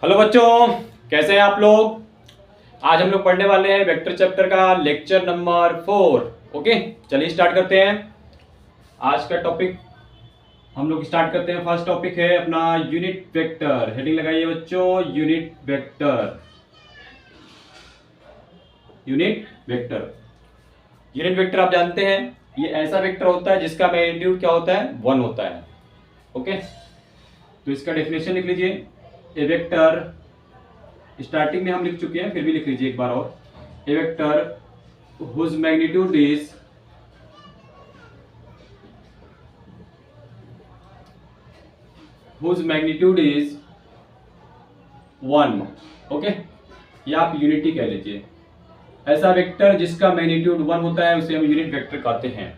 Hello बच्चों, कैसे हैं आप लोग। आज हम लोग पढ़ने वाले हैं वेक्टर चैप्टर का लेक्चर नंबर 4। ओके, चलिए स्टार्ट करते हैं। आज का टॉपिक हम लोग स्टार्ट करते हैं। फर्स्ट टॉपिक है अपना यूनिट वेक्टर। हेडिंग लगाइए बच्चों, unit vector. Unit vector, unit vector आप जानते हैं, ये ऐसा वेक्टर होता है जिसका मैग्नीट्यूड क्या होता है, 1 होता है। ओके, तो इसका डेफिनेशन लिख लीजिए। ए वेक्टर, स्टार्टिंग में हम लिख चुके हैं, फिर भी लिख लीजिए एक बार और। A vector whose magnitude is whose magnitude is 1। Okay, या आप यूनिटी कह लीजिए। ऐसा वेक्टर जिसका मैग्नीट्यूड 1 होता है उसे हम यूनिट वेक्टर कहते हैं।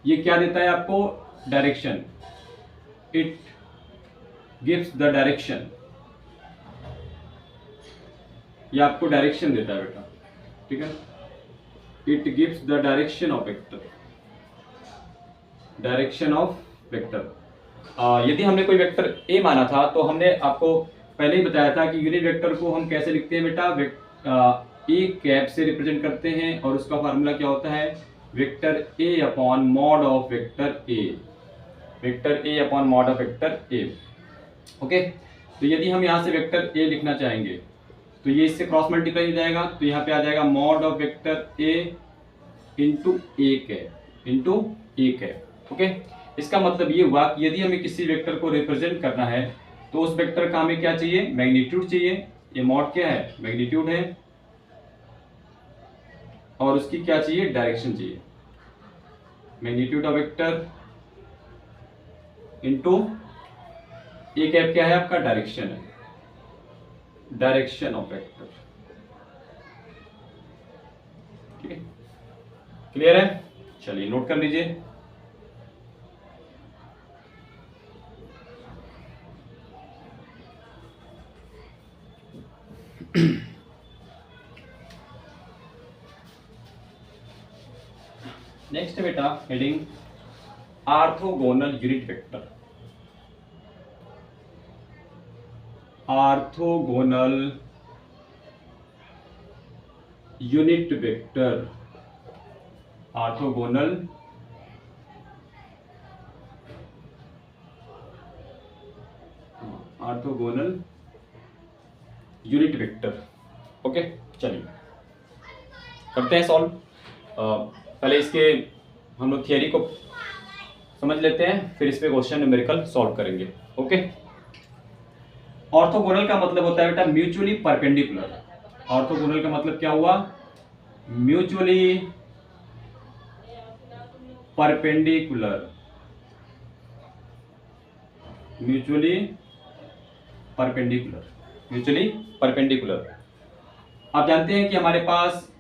ये क्या देता है आपको, direction. It gives the direction, ये आपको डायरेक्शन देता है बेटा, ठीक है। It gives the direction of vector, direction of vector. यदि हमने कोई वेक्टर ए माना था तो हमने आपको पहले ही बताया था कि यूनिट वेक्टर को हम कैसे लिखते हैं बेटा, ए कैप से रिप्रेजेंट करते हैं और उसका फार्मूला क्या होता है, vector a upon mod of vector A, vector a upon mod of vector a. Okay, तो यदि हम यहाँ से वेक्टर ए लिखना चाहेंगे तो ये इससे क्रॉस मल्टीप्लाई हो जाएगा, तो यहाँ पे आ जाएगा mod of vector A into A cap, into A cap. Okay, इसका मतलब ये हुआ कि यदि हमें किसी वेक्टर को रिप्रेजेंट करना है तो उस वेक्टर का हमें क्या चाहिए, मैग्नीट्यूड चाहिए। ये मॉड क्या है, मैग्नीट्यूड है, और उसकी क्या चाहिए, डायरेक्शन चाहिए। Magnitude of vector into A cap क्या है आपका, डायरेक्शन है, डायरेक्शन ऑफ वेक्टर। ठीक है, क्लियर है। चलिए नोट कर लीजिए। नेक्स्ट बेटा, heading orthogonal unit vector. Orthogonal unit vector, orthogonal orthogonal unit vector. Okay, चलिए करते हैं सॉल्व। पहले इसके हम लोग थियरी को समझ लेते हैं, फिर इस पे क्वेश्चन न्यूमेरिकल सॉल्व करेंगे। ओके, ऑर्थोगोनल का मतलब होता है बेटा म्यूचुअली परपेंडिकुलर। ऑर्थोगोनल का मतलब क्या हुआ, mutually perpendicular, mutually perpendicular, mutually perpendicular. आप जानते हैं कि हमारे पास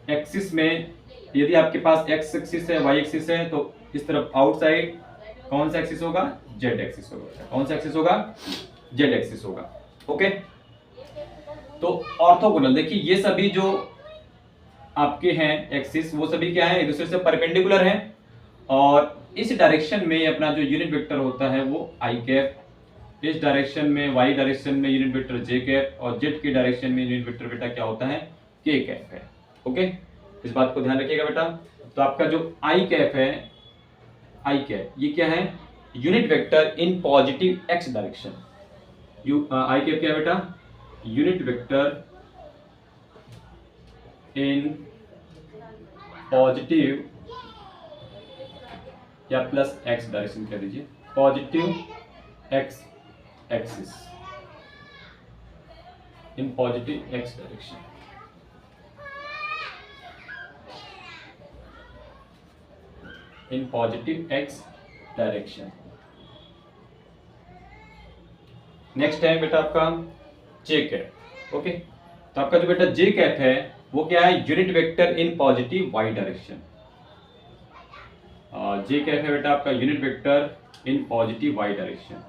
एक्सिस में, यदि आपके पास एक्स एक्सिस है, वाई एक्सिस है, तो इस तरफ आउटसाइड कौन सा एक्सिस होगा, जेड एक्सिस होगा। कौन सा एक्सिस होगा, जेड एक्सिस होगा। ओके, तो ऑर्थोगोनल देखिए, ये सभी जो आपके हैं एक्सिस, वो सभी क्या है, एक दूसरे से परपेंडिकुलर हैं, और इस डायरेक्शन में अपना जो यूनिट वेक्टर होता है वो आई कैप, इस डायरेक्शन में वाई डायरेक्शन में यूनिट वेक्टर जे कैप, और जेड की डायरेक्शन में यूनिट वेक्टर बेटा क्या होता है, के कैप है। ओके, इस बात को ध्यान रखिएगा बेटा। तो आपका जो आई कैप है, आई कैप ये क्या है, unit vector in positive x direction. I cap क्या है बेटा, यूनिट वेक्टर इन पॉजिटिव या प्लस एक्स डायरेक्शन कह दीजिए, positive X axis, in positive x direction. In positive x direction. Next है बेटा आपका जे कैप। ओके, तो आपका जो बेटा जे कैप है वो क्या है, unit vector in positive Y direction. J cap है बेटा आपका unit vector in positive Y direction,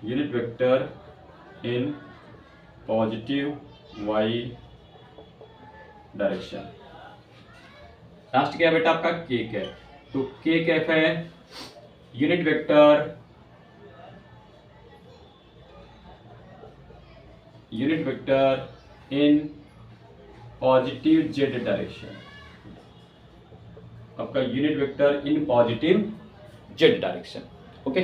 unit vector in positive Y direction. Last क्या है बेटा आपका के कैप, तो के कैप है unit vector in positive Z direction, आपका unit vector in positive Z direction. Okay,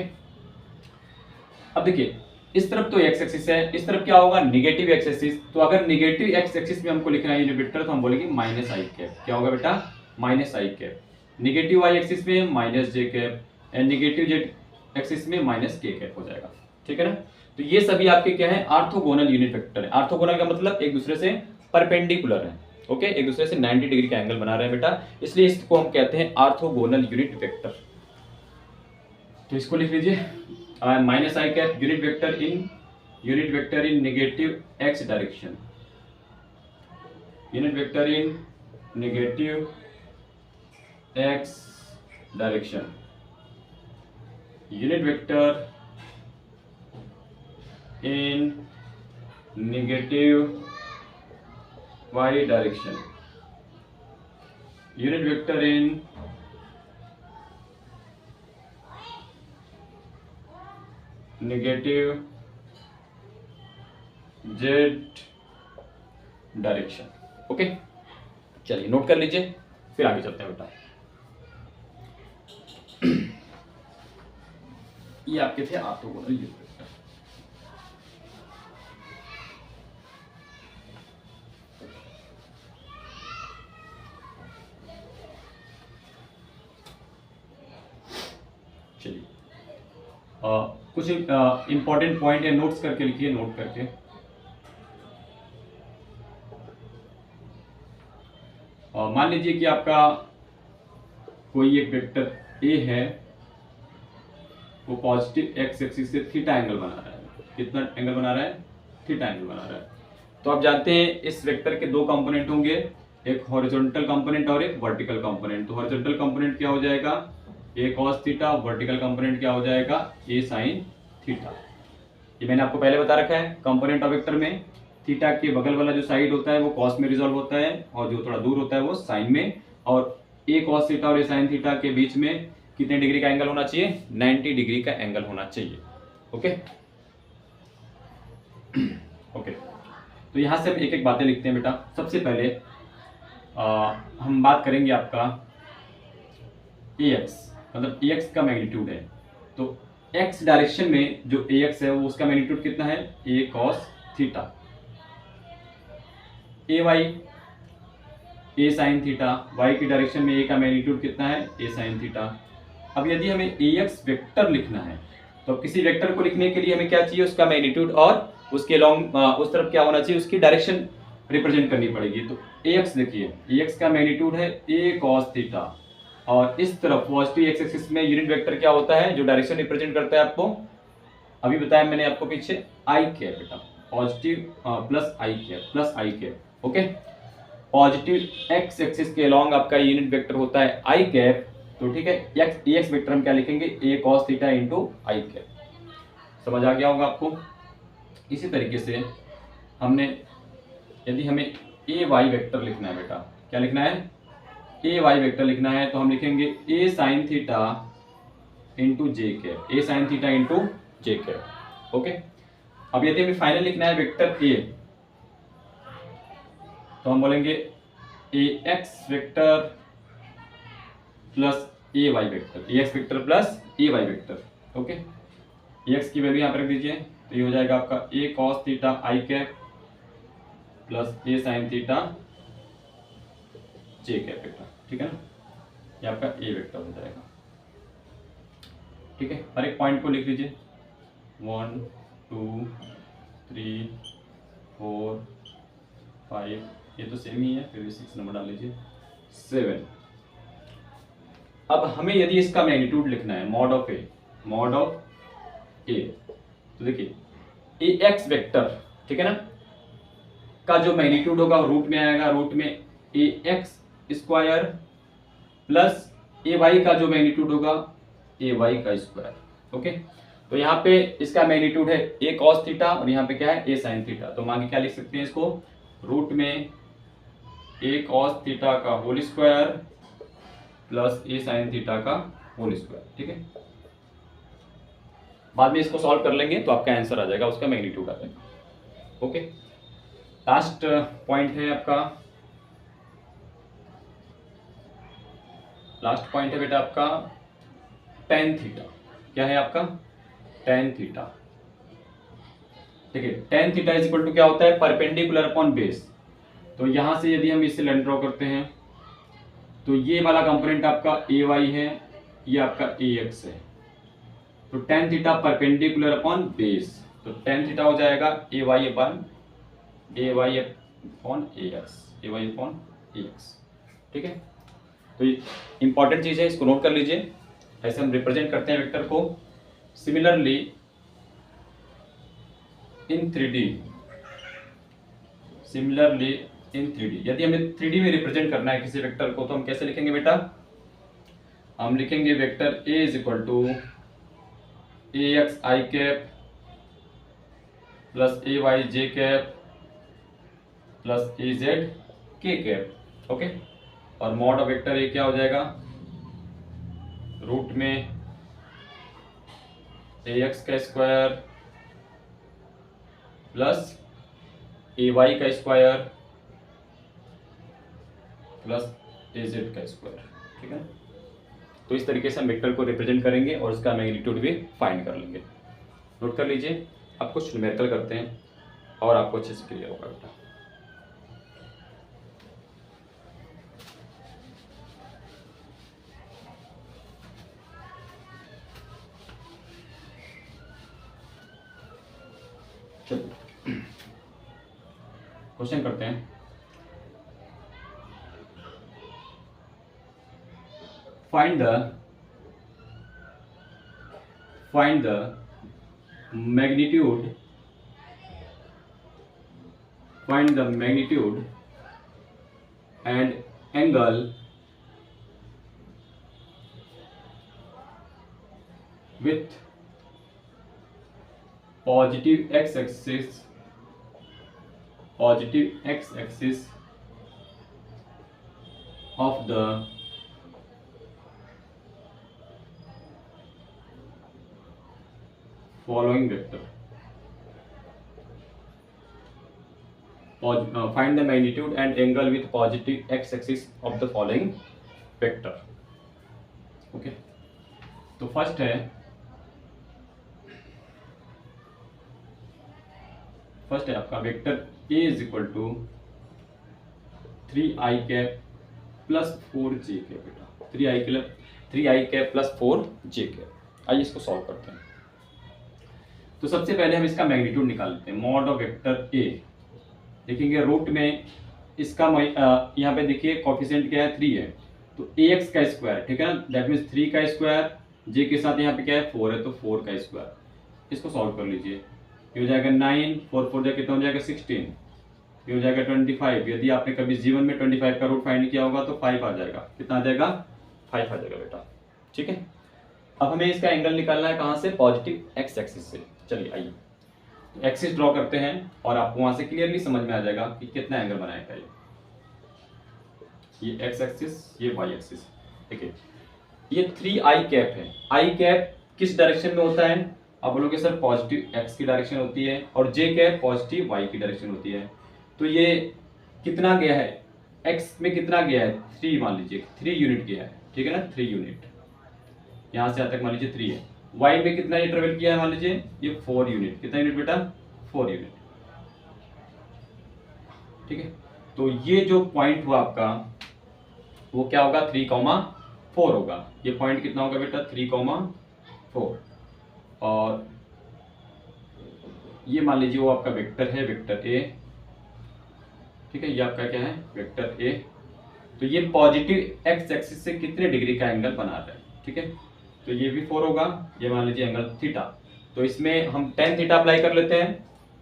अब देखिए इस तरफ तो एक्स एक्सिस है, इस तरफ क्या होगा निगेटिव एक्स एक्सिस। तो अगर निगेटिव एक्स एक्सिस में हमको लिखना है यूनिट वेक्टर तो हम बोलेंगे माइनस आई कैप। क्या होगा बेटा, माइनस आई कैप। निगेटिव वाई एक्सिस में minus j cap and negative Z axis में माइनस के कैप हो जाएगा। ठीक है ना। तो ये सभी आपके क्या है, ऑर्थोगोनल यूनिट वेक्टर है। ऑर्थोगोनल का मतलब एक दूसरे से परपेंडिकुलर है। ओके, एक दूसरे से 90 डिग्री का एंगल बना रहे हैं बेटा, इसलिए इसको हम कहते हैं ऑर्थोगोनल यूनिट वेक्टर। तो इसको लिख लीजिए minus I cap unit vector in negative X direction, unit vector in negative X direction, unit vector in negative Y direction, unit vector in negative Z direction. Okay, चलिए note कर लीजिए, फिर आगे चलते हैं बेटा। ये आपके थे ऑर्थोगोनल यूनिट वेक्टर। चलिए कुछ इंपॉर्टेंट पॉइंट है, नोट्स करके लिखिए, नोट करके। मान लीजिए कि आपका कोई एक वेक्टर ए है, वो पॉजिटिव एक्स एक्सिस से थीटा एंगल बना रहा है। कितना एंगल बना रहा है, थीटा एंगल बना रहा है। तो आप जानते हैं इस वेक्टर के दो कंपोनेंट होंगे, एक हॉरिजॉन्टल कंपोनेंट और एक वर्टिकल कंपोनेंट। तो हॉरिजॉन्टल कंपोनेंट क्या हो जाएगा, ए कॉस थीटा, वर्टिकल कंपोनेंट क्या हो जाएगा, ए साइन थीटा। ये मैंने आपको पहले बता रखा है। कंपोनेंट ऑफ वेक्टर में थीटा के बगल वाला जो साइड होता है वो कॉस में रिजॉल्व होता है, और जो थोड़ा दूर होता है वो साइन में। और ए कॉस थीटा और ए साइन थीटा के बीच में कितने डिग्री का एंगल होना चाहिए, 90 डिग्री का एंगल होना चाहिए। ओके ओके, तो यहां से हम एक एक बातें लिखते हैं बेटा। सबसे पहले हम बात करेंगे आपका ए एक्स, मतलब ए एक्स का मैग्नीट्यूड है। तो एक्स डायरेक्शन में जो ए एक्स है वो उसका मैग्नीट्यूड कितना है, ए कॉस थीटा। ए वाई, ए साइन थीटा, वाई की डायरेक्शन में ए का मैग्नीट्यूड कितना है, ए साइन थीटा। अब यदि हमें ए एक्स वेक्टर लिखना है तो किसी वेक्टर को लिखने के लिए हमें क्या चाहिए, उसका मैग्नीट्यूड और उसके लॉन्ग उस तरफ क्या होना चाहिए, उसकी डायरेक्शन रिप्रेजेंट करनी पड़ेगी। तो ए एक्स देखिए, ए एक्स का मैग्नीट्यूड है ए कॉस थीटा, और इस तरफ पॉजिटिव एक्स एक्सिस में यूनिट वेक्टर क्या होता है जो डायरेक्शन रिप्रेजेंट करता है, आपको अभी बताया मैंने आपको पीछे, आई कैप बेटा। Positive plus I cap, plus I cap. Okay, positive X axis के अलॉन्ग आपका यूनिट वेक्टर होता है आई कैप। तो ठीक है, एक्स ए एक्स वेक्टर हम क्या लिखेंगे, ए कॉस थीटा इंटू आई कैप। समझ आ गया होगा आपको। इसी तरीके से हमने, यदि हमें ए वाई वेक्टर लिखना है बेटा, क्या लिखना है, ए वाई वेक्टर लिखना है, तो हम लिखेंगे ए साइन थीटा इंटू जे कैप, ए साइन थीटा इंटू जे कैप। ओके, अब यदि हमें फाइनल लिखना है वेक्टर ए, तो हम बोलेंगे ए x vector plus A Y vector, A x vector plus A Y vector. Okay, A x की वैल्यू यहाँ पर रख दीजिए, तो ये हो जाएगा आपका ए कॉस थीटा आई कैप प्लस ए साइन थीटा जे कैप वेक्टर। ठीक है ना, ये आपका ए वेक्टर हो जाएगा। ठीक है, हर एक पॉइंट को लिख लीजिए, 1 2 3 4 5, ये तो सेम ही है, फिर भी 6 नंबर डाल लीजिए, 7। अब हमें यदि इसका मैग्नीट्यूड लिखना है, मॉड ऑफ ए, तो देखिए ए एक्स वेक्टर, ठीक है ना, का जो मैग्नीट्यूड होगा रूट में आएगा, रूट में A x square plus A Y का जो मैग्नीट्यूड होगा ए वाई का स्क्वायर। ओके, तो यहाँ पे इसका मैग्नीट्यूड है ए कॉस थीटा और यहाँ पे क्या है, ए साइन थीटा। तो मांगे क्या लिख सकते हैं इसको, रूट में ए कॉस थीटा का होल स्क्वायर प्लस ए साइन थीटा का होल स्क्वायर। ठीक है, बाद में इसको सॉल्व कर लेंगे तो आपका आंसर आ जाएगा, उसका मैग्नीट्यूड आ जाएगा। ओके, लास्ट पॉइंट है आपका, लास्ट पॉइंट है बेटा आपका tan थीटा। क्या है आपका? tan theta. देखिए tan theta is equal to क्या होता है? Perpendicular upon base. तो यहां से यदि हम इससे लाइन ड्रॉ करते हैं तो ये वाला कंपोनेंट आपका ए वाई है, ये आपका ए एक्स है। तो tan theta perpendicular upon base, तो tan थीटा हो जाएगा ए वाई अपॉन ए एक्स। ठीक है, तो ये इंपॉर्टेंट चीज है, इसको नोट कर लीजिए। ऐसे हम रिप्रेजेंट करते हैं वेक्टर को। सिमिलरली इन 3D, यदि हमें 3D में रिप्रेजेंट करना है किसी वेक्टर को तो हम कैसे लिखेंगे बेटा? हम लिखेंगे vector A is equal to A X I cap plus A Y J cap plus A Z K cap. Okay, और मॉड ऑफ वेक्टर ए क्या हो जाएगा? रूट में ए एक्स का स्क्वायर प्लस ए वाई का square plus A Z का square. ठीक है, तो इस तरीके से हम वेक्टर को रिप्रेजेंट करेंगे और उसका मैग्नीट्यूड भी फाइंड कर लेंगे। नोट कर लीजिए, अब कुछ न्यूमेरिकल करते हैं और आपको अच्छे से क्लियर होगा बेटा। क्वेश्चन करते हैं। Find the magnitude and angle with positive x-axis of the following vector. Find the magnitude and angle with positive x-axis of the following vector. Okay, तो फर्स्ट है आपका vector a is equal to 3i cap plus 4j cap बेटा। 3i cap plus 4j cap. आइए इसको solve करते हैं। तो सबसे पहले हम इसका मैग्नीट्यूड निकाल लेते हैं। मॉड ऑफ वेक्टर a देखेंगे, रूट में इसका यहाँ पे देखिए कोफिशिएंट क्या है? 3 है, तो ax का स्क्वायर, ठीक है ना, दैट मीन्स 3 का स्क्वायर, j के साथ यहाँ पे क्या है? 4 है, तो 4 का स्क्वायर। इसको सॉल्व कर लीजिए, ये हो जाएगा 9, 4 4 जा कितना हो जाएगा? 16, ये हो जाएगा 25। यदि आपने कभी जीवन में 25 का रूट फाइंड किया होगा तो 5 आ जाएगा। कितना आ जाएगा? 5 आ जाएगा बेटा। ठीक है, अब हमें इसका एंगल निकालना है कहाँ से? पॉजिटिव एक्स एक्सिस से। चलिए आइए तो एक्सिस ड्रॉ करते हैं और आपको वहां से क्लियरली समझ में आ जाएगा कि कितना एंगल बनाएगा ये एक्स एक्सिस, ये वाई एक्सिस। ठीक है, ये 3i कैप है। आई कैप किस डायरेक्शन में होता है? आप बोलोगे सर पॉजिटिव एक्स की डायरेक्शन होती है, और जे कैप पॉजिटिव वाई की डायरेक्शन होती है। तो ये कितना गया है? एक्स में कितना गया है? 3 मान लीजिए, 3 यूनिट गया है। ठीक है ना, 3 यूनिट यहाँ से यहाँ तक मान लीजिए 3 है। वाई में कितना ये ट्रेवल किया है? मान लीजिए ये 4 यूनिट। कितना यूनिट बेटा? 4 यूनिट। ठीक है, तो ये जो पॉइंट हुआ आपका वो क्या होगा? 3,4 होगा। ये पॉइंट कितना होगा बेटा? 3,4। और ये मान लीजिए वो आपका वेक्टर है, वेक्टर ए। ठीक है, ये आपका क्या है? वेक्टर ए। तो ये पॉजिटिव एक्स एक्सिस से कितने डिग्री का एंगल बना रहा है? ठीक है, तो ये भी 4 होगा। ये मान लीजिए एंगल थीटा, तो इसमें हम tan थीटा अप्लाई कर लेते हैं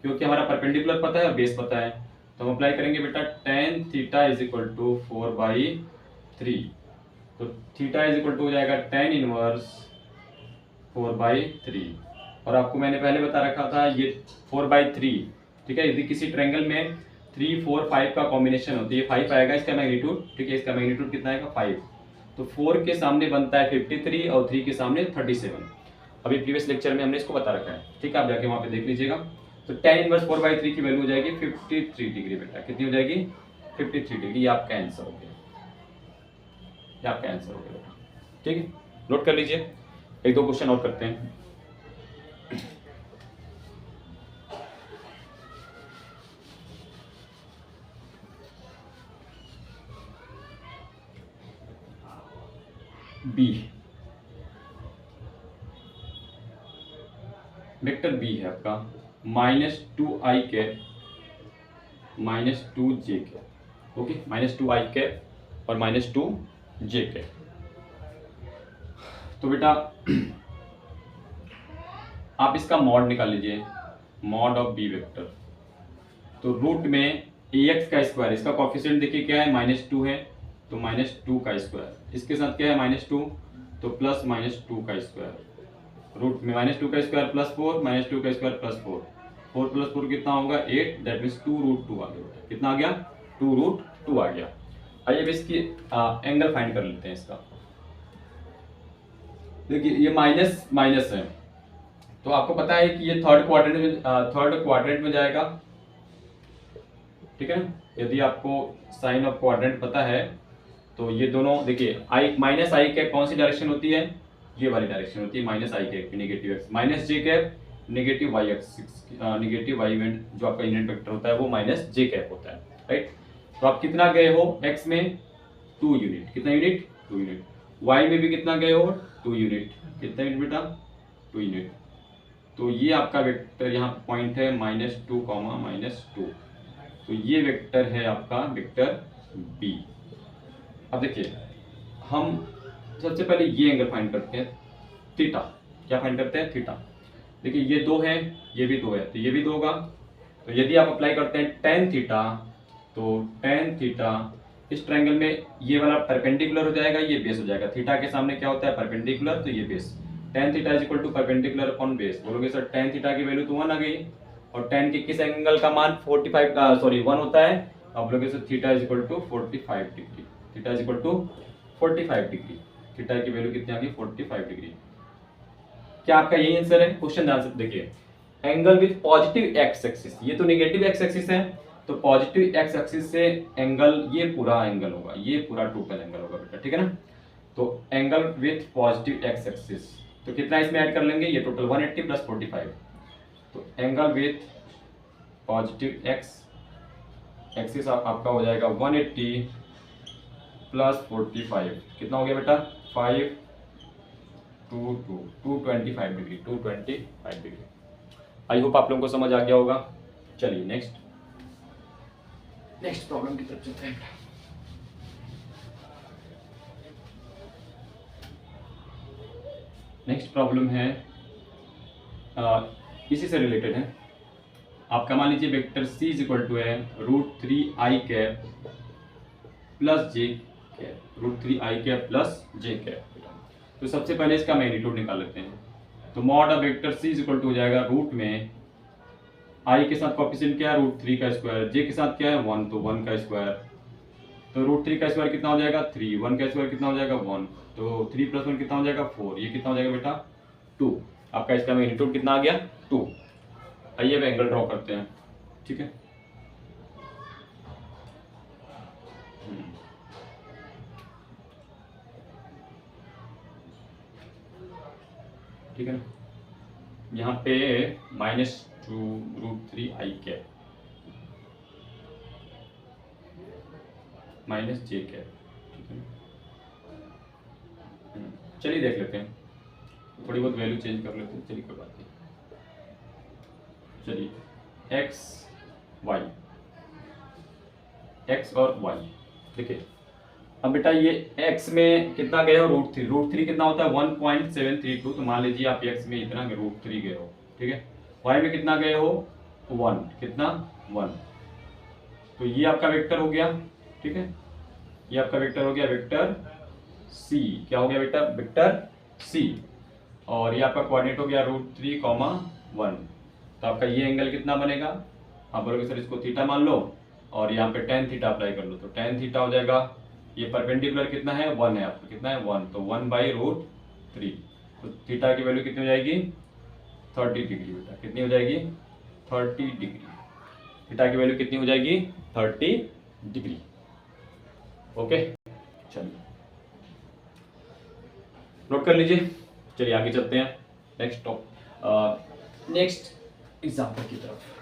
क्योंकि हमारा परपेंडिकुलर पता है और बेस पता है। तो हम अप्लाई करेंगे बेटा tan theta is equal to 4/3। तो थीटा इज इक्वल टू हो जाएगा tan इनवर्स 4/3। और आपको मैंने पहले बता रखा था ये 4/3। ठीक है, यदि किसी ट्रायंगल में 3, 4, 5 का कॉम्बिनेशन होती है, 5 आएगा इसका मैग्नीट्यूड। ठीक है, इसका मैग्नीट्यूड कितना आएगा? 5। तो 4 के सामने बनता है 53 और 3 के सामने 37। अभी प्रीवियस लेक्चर में हमने इसको बता रखा है, ठीक है, आप जाके वहाँ पे देख लीजिएगा। तो tan इनवर्स 4/3 की वैल्यू हो जाएगी 53 डिग्री बेटा, कितनी हो जाएगी 53 डिग्री। ये आपका आंसर हो गया, ये आपका आंसर हो गया बेटा, ठीक है, नोट कर लीजिए। एक दो क्वेश्चन और करते हैं। बी, वेक्टर बी है आपका -2i cap -2j cap, okay, -2i cap और -2j कैप। तो बेटा आप इसका मॉड निकाल लीजिए, मॉड ऑफ बी वेक्टर। तो रूट में ax का स्क्वायर, इसका कॉफिशिएंट देखिए क्या है -2 है, तो -2 का स्क्वायर, इसके साथ क्या है -2, तो प्लस -2 का स्क्वायर, रूट में -2 का स्क्वायर प्लस 4, -2 का स्क्वायर प्लस 4, 4 प्लस 4 कितना होगा 8, दैट मीन्स 2√2 आ गया। कितना आ गया 2√2 आ गया। आइए अब इसकी एंगल फाइंड कर लेते हैं इसका। देखिए ये माइनस माइनस है, तो आपको पता है कि ये थर्ड क्वाड्रेंट में जाएगा, ठीक है ना। यदि आपको साइन ऑफ क्वाड्रेंट पता है तो ये दोनों देखिए आई माइनस आई कैप कौन सी डायरेक्शन होती है, ये वाली डायरेक्शन होती है, माइनस आई cap negative x, minus j cap negative y x, negative y event जो आपका यूनिट वेक्टर होता है वो माइनस जे कैप होता है, राइट। तो आप कितना गए हो एक्स में 2 यूनिट, कितना यूनिट 2 यूनिट, वाई में भी कितना गए हो 2 यूनिट, कितना यूनिट बेटा 2 यूनिट। तो ये आपका वेक्टर यहाँ पॉइंट है -2, -2, तो ये वेक्टर है आपका वेक्टर बी। अब देखिए हम सबसे पहले ये एंगल फाइंड करते हैं थीटा, क्या फाइंड करते हैं थीटा। देखिए ये 2 है, ये भी 2 है, तो ये भी 2 होगा। तो यदि आप अप्लाई करते हैं tan थीटा, तो tan थीटा इस ट्रायंगल में ये वाला परपेंडिकुलर हो जाएगा, ये बेस हो जाएगा। थीटा के सामने क्या होता है परपेंडिकुलर, तो ये base, tan theta is equal to perpendicular upon base. बोलोगे सर tan थीटा की वैल्यू तो 1 आ गई, और tan के किस एंगल का मान 1 होता है, आप बोलोगे sir theta is equal to 45 degree, theta is equal to 45 degree, theta की वैल्यू कितनी आ गई 45 डिग्री। क्या आपका यही आंसर है। क्वेश्चन ध्यान से देखिए, angle with positive X axis, ये तो नेगेटिव एक्स एक्सिस है, तो पॉजिटिव एक्स एक्सिस से एंगल, ये पूरा एंगल होगा, ये पूरा टोटल एंगल होगा बेटा, ठीक है ना। तो angle with positive X axis, तो कितना इसमें ऐड कर लेंगे, ये टोटल 180 प्लस 45, तो angle with positive X axis आपका हो जाएगा 180 प्लस 45, कितना हो गया बेटा 225 डिग्री, 225 डिग्री। आई होप आप लोगों को समझ आ गया होगा। चलिए नेक्स्ट प्रॉब्लम की तरफ चलते हैं। नेक्स्ट प्रॉब्लम है इसी से रिलेटेड है। आपका मान लीजिए vector c is equal to है √3i cap plus j cap, √3i cap plus j cap. तो सबसे पहले इसका मैग्नीट्यूड निकाल लेते हैं। तो mod of vector c is equal to हो जाएगा रूट में i के साथ कोएफिशिएंट क्या है √3 का स्क्वायर, j के साथ क्या है 1, तो 1 का स्क्वायर, तो √3 का स्क्वायर कितना हो जाएगा 3, 1 का स्क्वायर कितना हो जाएगा 1, तो 3 + 1 कितना हो जाएगा 4, ये कितना हो जाएगा बेटा 2। आपका इसका मैग्नीट्यूड कितना आ गया 2। आइए अब एंगल ड्रॉ करते हैं, ठीक है। ठीक है ना, यहाँ पे -2√3i cap minus j cap, ठीक है। चलिए देख लेते हैं, थोड़ी बहुत वैल्यू चेंज कर लेते हैं, चलिए कोई बात नहीं। चलिए x और y, देखिए अब बेटा ये x में कितना गए हो √3 कितना होता है 1.732, तो मान लीजिए आप x में इतना √3 गए हो, ठीक है। y में कितना गए हो 1, कितना 1, तो ये आपका वेक्टर हो गया, ठीक है। ये आपका वेक्टर हो गया वेक्टर c, क्या हो गया बेटा वेक्टर c, और ये आपका कोऑर्डिनेट हो गया √3, 1, तो आपका ये एंगल कितना बनेगा, आप बोलोगे सर इसको थीटा मान लो और यहाँ पे tan थीटा अप्लाई कर लो, तो tan थीटा हो जाएगा, ये परपेंडिकुलर कितना है 1 है आपका, कितना है 1, तो 1/√3, तो थीटा की वैल्यू कितनी हो जाएगी 30 डिग्री बेटा, कितनी हो जाएगी 30 डिग्री। थीटा की वैल्यू कितनी हो जाएगी 30 डिग्री। ओके चलिए नोट कर लीजिए। चलिए आगे चलते हैं नेक्स्ट एग्जाम्पल की तरफ।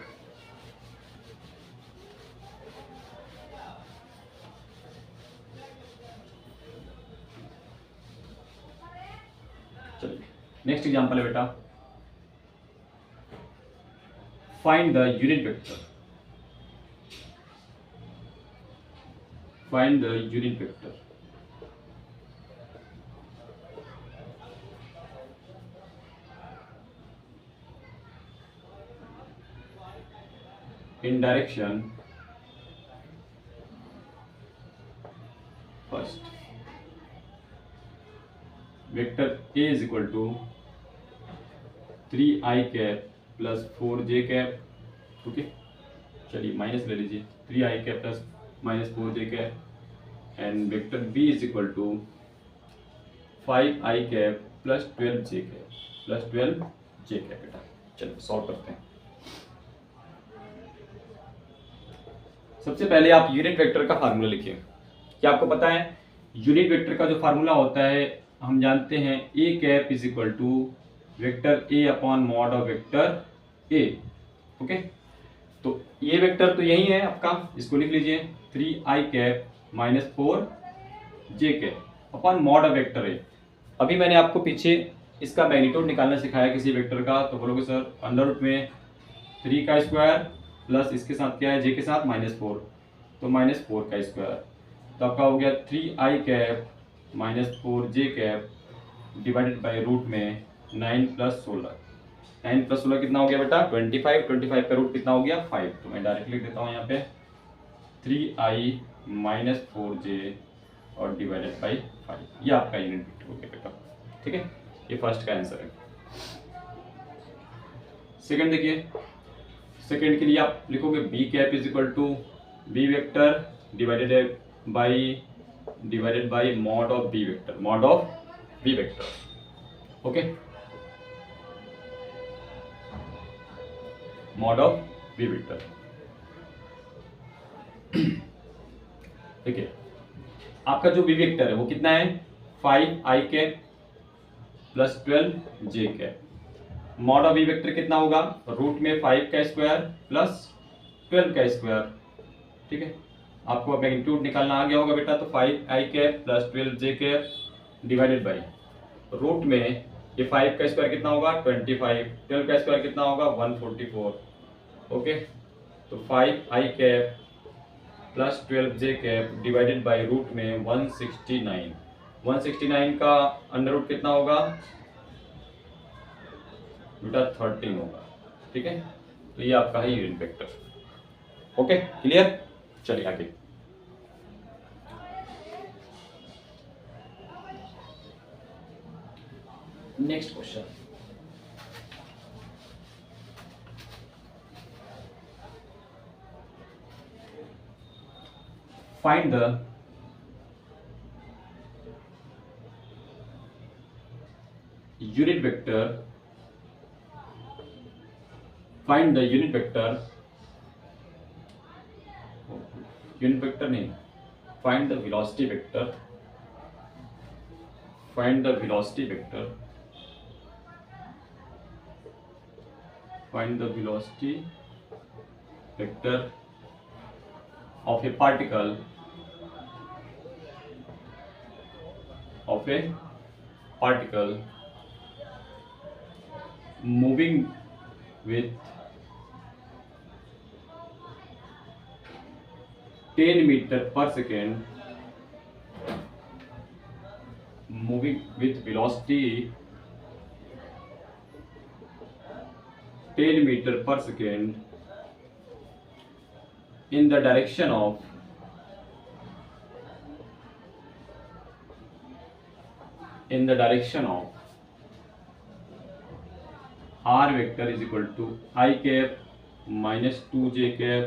चलिए नेक्स्ट एग्जाम्पल है बेटा, find the unit vector, find the unit vector in direction first vector A is equal to 3i cap plus 4j cap. Okay चलिए माइनस ले लीजिए 3i cap plus minus 4j cap and vector B is equal to 5i cap plus 12j cap plus 12j cap. बेटा चलिए solve करते हैं। सबसे पहले आप यूनिट वेक्टर का फार्मूला लिखिए। क्या आपको पता है यूनिट वेक्टर का जो फार्मूला होता है हम जानते हैं a cap is equal to vector a upon mod of vector a. Okay तो ये वेक्टर तो यही है आपका, इसको लिख लीजिए 3i cap minus 4j cap upon mod of vector ए। अभी मैंने आपको पीछे इसका मैग्नीट्यूड निकालना सिखाया किसी वेक्टर का, तो बोलोगे सर अंडर रूट में 3 का स्क्वायर प्लस इसके साथ क्या है j के साथ -4, तो -4 का स्क्वायर, तो आपका हो गया 3i cap minus 4j cap divided by root में 9 प्लस 16। 9 प्लस 16 कितना हो गया बेटा 25। 25 का रूट कितना हो गया 5, तो मैं डायरेक्ट लिख देता हूँ यहाँ पे 3i माइनस 4j और डिवाइडेड बाई 5। ये आपका यूनिट वेक्टर हो गया बेटा। ठीक है ये फर्स्ट का आंसर है। सेकंड देखिए, सेकेंड के लिए आप लिखोगे B cap is equal to B vector divided by mod of B vector, mod of B vector. Okay mod of B vector. देखिए आपका जो बी वेक्टर है वो कितना है 5i cap plus 12j cap. Mod of B vector कितना होगा root में 5 का स्क्वायर प्लस 12 का स्क्वायर। ठीक है आपको मैग्नीट्यूड निकालना आ गया होगा बेटा, तो 5i cap plus 12j cap divided by root में ये 5 का स्क्वायर कितना होगा 25, 12 का स्क्वायर कितना होगा 144। ओके तो 5i cap plus 12j cap divided by root में 169। 169 का अंडर रूट कितना होगा बेटा 13 होगा। ठीक है तो ये आपका है यूनिट वेक्टर। Okay clear. चलिए आगे next question, find the unit vector, find the unit vector, unit vector नहीं, find the velocity vector, find the velocity vector, find the velocity vector of a particle, of a particle moving with 10 meter per second, moving with velocity 10 meter per second in the direction of r vector is equal to I cap minus 2j cap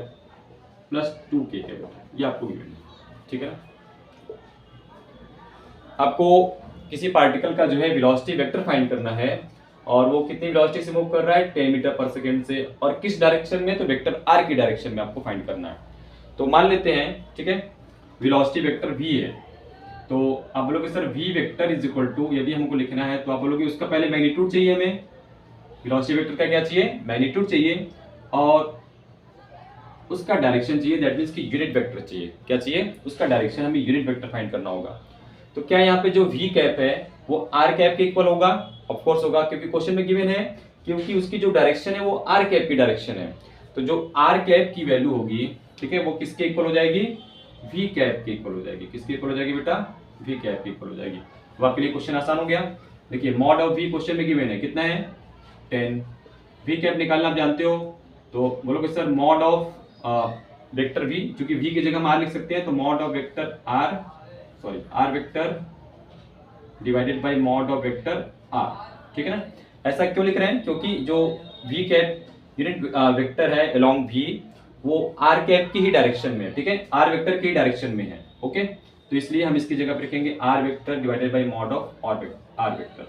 plus 2k cap। ये आपको given है। ठीक है आपको किसी particle का जो है वेलोसिटी वेक्टर फाइंड करना है और वो कितनी वेलोसिटी से मूव कर रहा है 10 मीटर पर सेकेंड से, और किस डायरेक्शन में, तो वेक्टर आर की डायरेक्शन में आपको फाइंड करना है। तो मान लेते हैं, ठीक है, वेलोसिटी वेक्टर v है, तो आप बोलोगे sir v vector is equal to, यदि हमको लिखना है तो आप बोलोगे उसका पहले मैग्नीट्यूड चाहिए हमें, वेलोसिटी वेक्टर का क्या चाहिए, मैग्नीट्यूड चाहिए, और उसका डायरेक्शन चाहिए, दैट मींस कि यूनिट वेक्टर चाहिए। क्या चाहिए, उसका डायरेक्शन, हमें यूनिट वेक्टर फाइंड करना होगा। तो क्या यहाँ पे जो v कैप है वो r कैप के इक्वल होगा, ऑफ कोर्स होगा, क्योंकि क्वेश्चन में गिवन है, क्योंकि उसकी जो डायरेक्शन है वो r कैप की डायरेक्शन है। तो जो r कैप की वैल्यू होगी, ठीक है, वो किसके इक्वल हो जाएगी, v कैप के इक्वल हो जाएगी। किसके इक्वल हो जाएगी बेटा, v कैप के इक्वल हो जाएगी। तो आपके लिए क्वेश्चन आसान हो गया। देखिए मॉड ऑफ v क्वेश्चन में गिवन है, कितना है 10, v कैप निकालना आप जानते हो, तो बोलोगे sir mod of vector v, क्योंकि v की जगह हम r लिख सकते हैं, तो mod of vector r vector divided by mod of vector r, ठीक है ना। ऐसा क्यों लिख रहे हैं, क्योंकि जो v कैप यूनिट वेक्टर है अलोंग v, वो r कैप की ही डायरेक्शन में है, ठीक है, r वेक्टर की ही डायरेक्शन में है। ओके, तो इसलिए हम इसकी जगह पर लिखेंगे r vector divided by mod of r vector.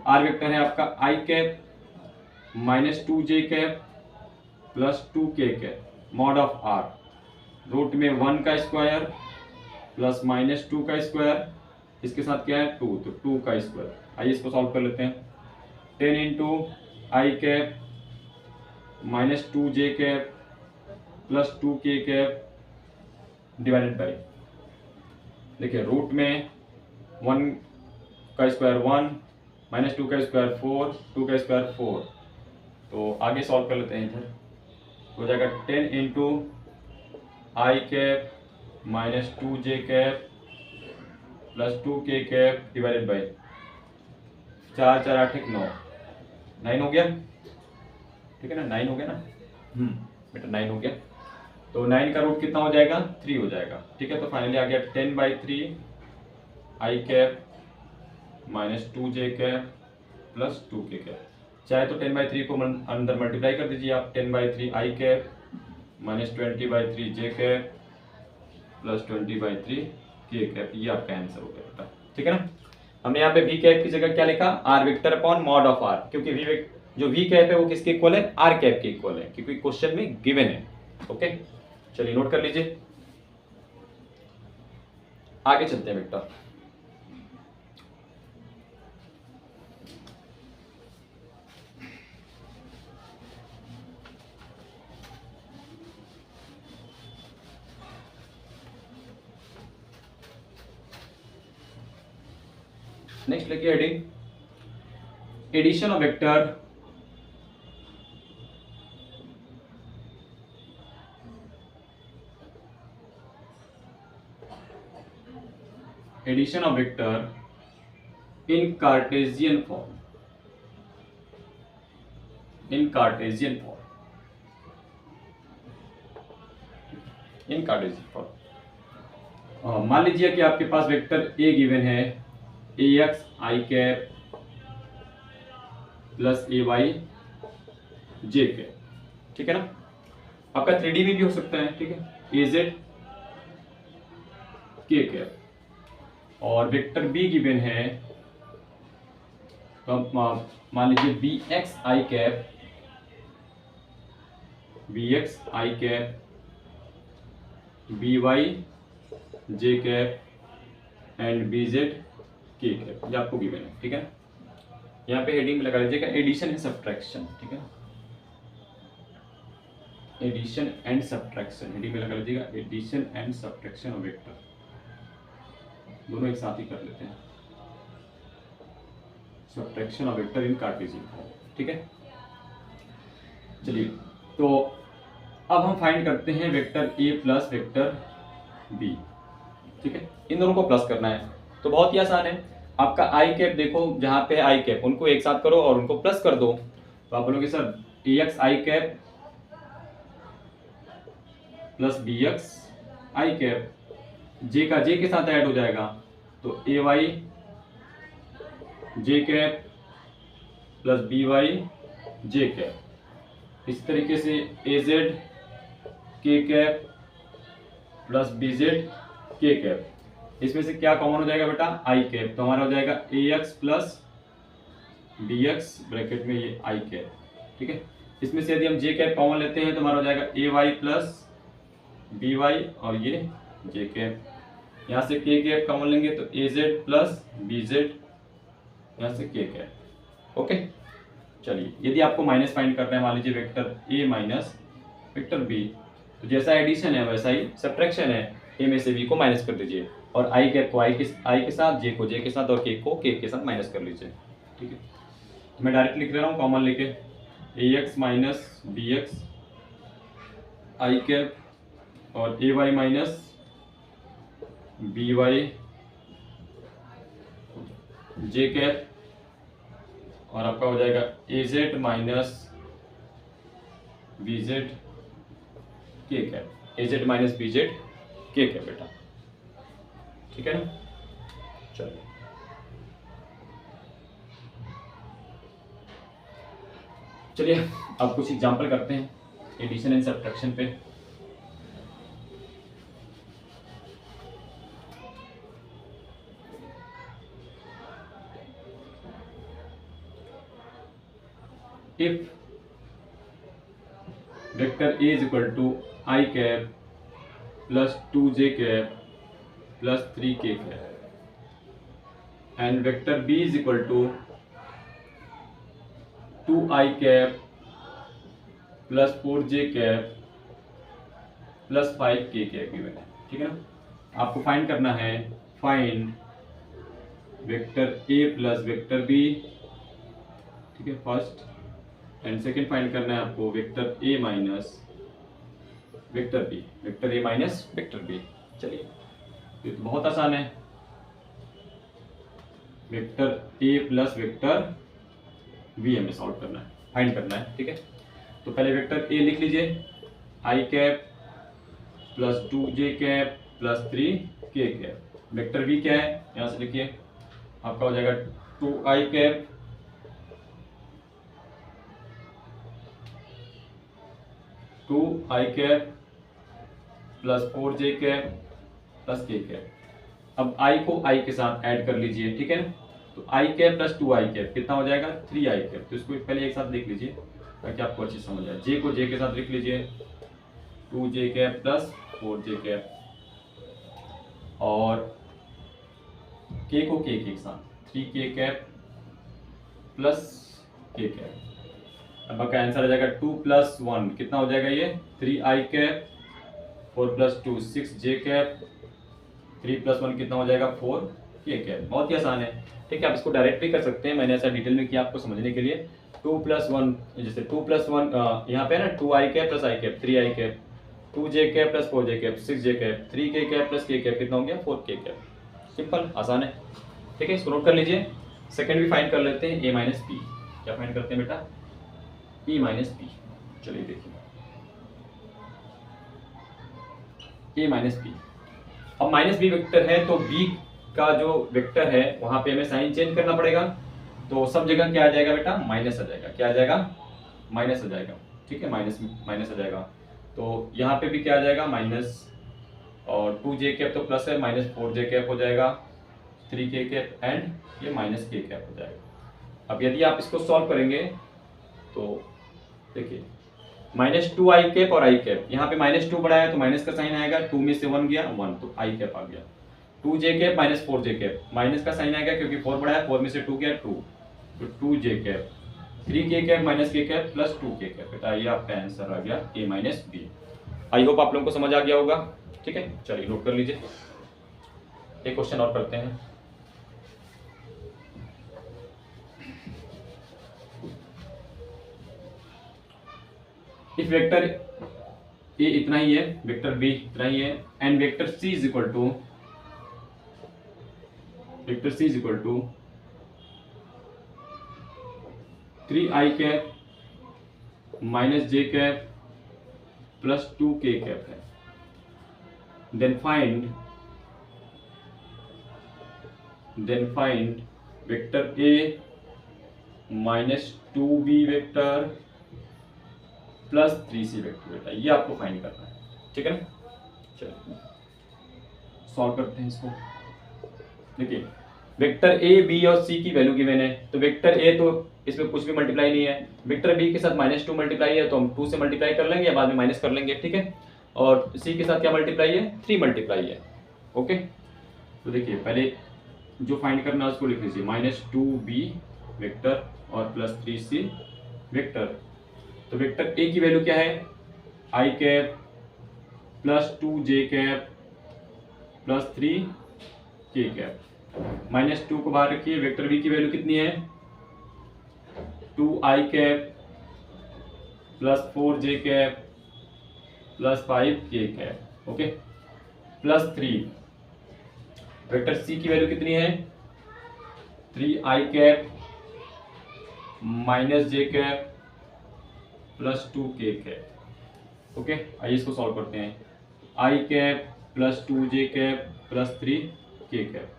r vector है आपका i cap minus 2j cap plus 2k cap mod of r, root में 1 का स्क्वायर प्लस माइनस 2 का स्क्वायर, इसके साथ क्या है 2, तो 2 का स्क्वायर। आइए इसको सॉल्व कर लेते हैं। 10 into I cap minus 2j cap plus 2k cap divided by, देखिए रूट में 1 का स्क्वायर 1 माइनस 2 का स्क्वायर 4, 2 का स्क्वायर 4। तो आगे सॉल्व कर लेते हैं, इधर हो जाएगा 10 into I cap minus 2j cap plus 2k cap divided by 4 4 8 9, 9 हो गया, ठीक है ना, 9 हो गया ना, बेटा 9 हो गया। तो 9 का रूट कितना हो जाएगा, 3 हो जाएगा, ठीक है। तो फाइनली आ गया 10/3 i cap minus 2j cap plus 2k cap. चाहे तो 10/3 को अंदर मल्टीप्लाई कर दीजिए आप, 10/3 i cap minus 20/3 j cap plus 20/3 k cap, ये आपका आंसर हो गया बेटा, ठीक है ना। हमने यहाँ पे v कैप की जगह क्या लिखा, r vector upon mod of r, क्योंकि जो v कैप है वो किसके इक्वल है, r कैप के इक्वल है, क्योंकि क्वेश्चन में गिवन है। ओके, चलिए नोट कर लीजिए, आगे चलते हैं बेटा। नेक्स्ट लिखिए heading addition of vector addition of vector in Cartesian form, in Cartesian form, in Cartesian form. मान लीजिए कि आपके पास वेक्टर ए गिवन है, ax i cap plus ay j cap, ठीक है ना। आपका 3D में भी हो सकता है, ठीक है, az k कैप, और वेक्टर b गिवन है, तो मान लीजिए bx I cap, bx I cap by j cap and bz k cap, ये आपको गिवन है, ठीक है। यहाँ पे हेडिंग में लगा लीजिएगा एडिशन एंड सब्ट्रैक्शन, ठीक है, एडिशन एंड सब्ट्रैक्शन, हेडिंग में लगा लीजिएगा addition and subtraction of vector, दोनों एक साथ ही कर लेते हैं, subtraction of vector in Cartesian form, ठीक है। चलिए, तो अब हम फाइंड करते हैं vector a plus vector b, ठीक है, इन दोनों को प्लस करना है। तो बहुत ही आसान है, आपका आई कैप देखो, जहां पे आई कैप उनको एक साथ करो और उनको प्लस कर दो, तो आप बोलोगे sir ax i cap plus bx I cap, j का j के साथ ऐड हो जाएगा, तो ay j cap plus by j cap. इस तरीके से az k cap plus bz k cap, इसमें से क्या कॉमन हो जाएगा बेटा, आई कैप, तो हमारा हो जाएगा a x plus b x bracket में ये आई कैप, ठीक है। इसमें से यदि हम जे कैप कॉमन लेते हैं तो हमारा हो जाएगा ए वाई प्लस बी वाई और ये जे कैप। यहाँ से के कैप कॉमन लेंगे तो ए जेड प्लस बी जेड, यहाँ से के कैप। ओके, चलिए यदि आपको माइनस फाइंड करना है, मान लीजिए vector A minus vector B, तो जैसा एडिशन है वैसा ही सब्ट्रैक्शन है, ए में से बी को माइनस कर दीजिए और आई कैप को आई के साथ, जे को जे के साथ और के को के के साथ माइनस कर लीजिए, ठीक है। तो मैं डायरेक्ट लिख रहा हूँ कॉमन लेके, ए x minus B x I cap और ए Y minus B Y J cap और आपका हो जाएगा ए Z minus B Z K cap, ए Z minus B Z K cap बेटा, ठीक है ना। चलिए चलिए अब कुछ एग्जांपल करते हैं एडिशन एंड सब्ट्रैक्शन पे। If vector A is equal to I cap plus 2j cap plus 3k cap and vector B is equal to 2I cap plus 4j cap plus 5k cap given है, ठीक है ना। आपको find करना है, find vector A plus vector B, ठीक है, first and second find करना है आपको vector A minus vector B, vector A minus vector B. चलिए ये तो बहुत आसान है, vector A plus vector B हमें सॉल्व करना है, फाइंड करना है, ठीक है। तो पहले वेक्टर ए लिख लीजिए, i cap plus 2j cap plus 3k cap. Vector B क्या है, यहाँ से लिखिए, आपका हो जाएगा 2i cap 2i cap plus 4j cap plus k cap. अब i को i के साथ ऐड कर लीजिए, ठीक है ना। तो i cap plus 2i cap कितना हो जाएगा, 3i कैप। तो इसको पहले एक साथ लिख लीजिए ताकि आपको अच्छी समझ आए। j को j के साथ लिख लीजिए, 2j cap plus 4j cap और k को k के साथ 3k cap plus k cap. अब आपका आंसर आ जाएगा 2 प्लस 1 कितना हो जाएगा, ये 3i cap, 4 plus 2 6j cap, 3 plus 1 कितना हो जाएगा 4k कैप। बहुत ही आसान है, ठीक है। आप इसको डायरेक्ट भी कर सकते हैं, मैंने ऐसा डिटेल में किया आपको समझने के लिए। 2 प्लस 1 जैसे 2 प्लस 1 यहाँ पे ना 2i cap plus i cap 3i cap, 2j cap plus 4j cap 6j cap, 3k cap plus k cap कितना हो गया 4k कैप। सिंपल, आसान है, ठीक है। इसको नोट कर लीजिए। सेकंड भी फाइंड कर लेते हैं, a माइनस बी। क्या फाइंड करते हैं बेटा, e माइनस बी। चलिए देखिए, a माइनस बी। अब माइनस बी वेक्टर है तो b का जो वेक्टर है वहां पे हमें साइन चेंज करना पड़ेगा। तो सब जगह क्या आ जाएगा बेटा, माइनस आ जाएगा। क्या आ जाएगा, माइनस आ जाएगा, ठीक है, माइनस माइनस आ जाएगा। तो यहाँ पे भी क्या आ जाएगा, माइनस, और 2j कैप तो प्लस है, माइनस 4j कैप हो जाएगा, 3k कैप एंड ये माइनस k कैप हो जाएगा। अब यदि आप इसको सॉल्व करेंगे तो देखिए, माइनस 2i कैप और i कैप, यहाँ पे माइनस 2 बड़ा है तो माइनस का साइन आएगा, 2 में से 1 गया 1 तो i कैप आ गया। 2j cap minus 4j cap, minus का साइन आएगा क्योंकि 4 बड़ा है, 4 में से 2 गया 2 तो 2j cap, 3k cap minus k cap plus 2k cap. बेटा ये आपका आंसर आ गया a minus B. I hope आप लोगों को समझ आ गया होगा, ठीक है। चलिए नोट कर लीजिए, एक क्वेश्चन और करते हैं। इफ वेक्टर ए इतना ही है, वेक्टर बी इतना ही है and vector c is equal to 3i cap minus j cap plus 2k cap है, then find vector a minus 2b vector plus 3c vector. बेटा ये आपको फाइंड करना है, ठीक है ना। चलिए सॉल्व करते हैं इसको। देखिए वेक्टर ए बी और सी की वैल्यू गिवन है, तो वेक्टर ए तो इसमें कुछ भी मल्टीप्लाई नहीं है, वेक्टर बी के साथ -2 मल्टीप्लाई है तो हम 2 से मल्टीप्लाई कर लेंगे या बाद में माइनस कर लेंगे, ठीक है। और सी के साथ क्या मल्टीप्लाई है, 3 मल्टीप्लाई है। ओके, तो देखिए पहले जो फाइंड करना है उसको लिख लीजिए, -2b वेक्टर और +3c वेक्टर। तो वेक्टर ए की वैल्यू क्या है, i cap +2j cap +3k cap. -2 को बाहर रखिए, वेक्टर बी की वैल्यू कितनी है, 2i cap +4j cap +5k cap. Okay, +3 vector C की वैल्यू कितनी है, 3i cap -j cap +2k cap. Okay, आइए इसको सॉल्व करते हैं, i cap +2j cap +3k cap,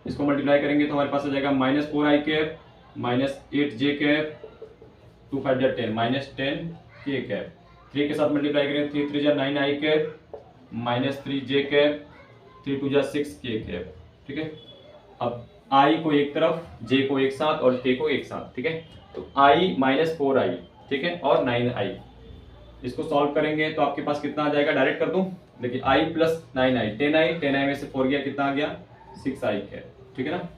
इसको मल्टीप्लाई करेंगे तो हमारे पास आ जाएगा -4i कैप -8j कैप 2 5 जा 10 -10k कैप। 3 के साथ मल्टीप्लाई करेंगे 3 3 जा 9i कैप -3j कैप 3 2 जा 6k कैप, ठीक है। अब i को एक तरफ, j को एक साथ और k को एक साथ, ठीक है। तो i -4i, ठीक है, और 9i, इसको सॉल्व करेंगे तो आपके पास कितना आ जाएगा, डायरेक्ट कर दूं, देखिए i + 9i 10i में से 4 गया, कितना आ गया 6i कैप, ठीक है ना।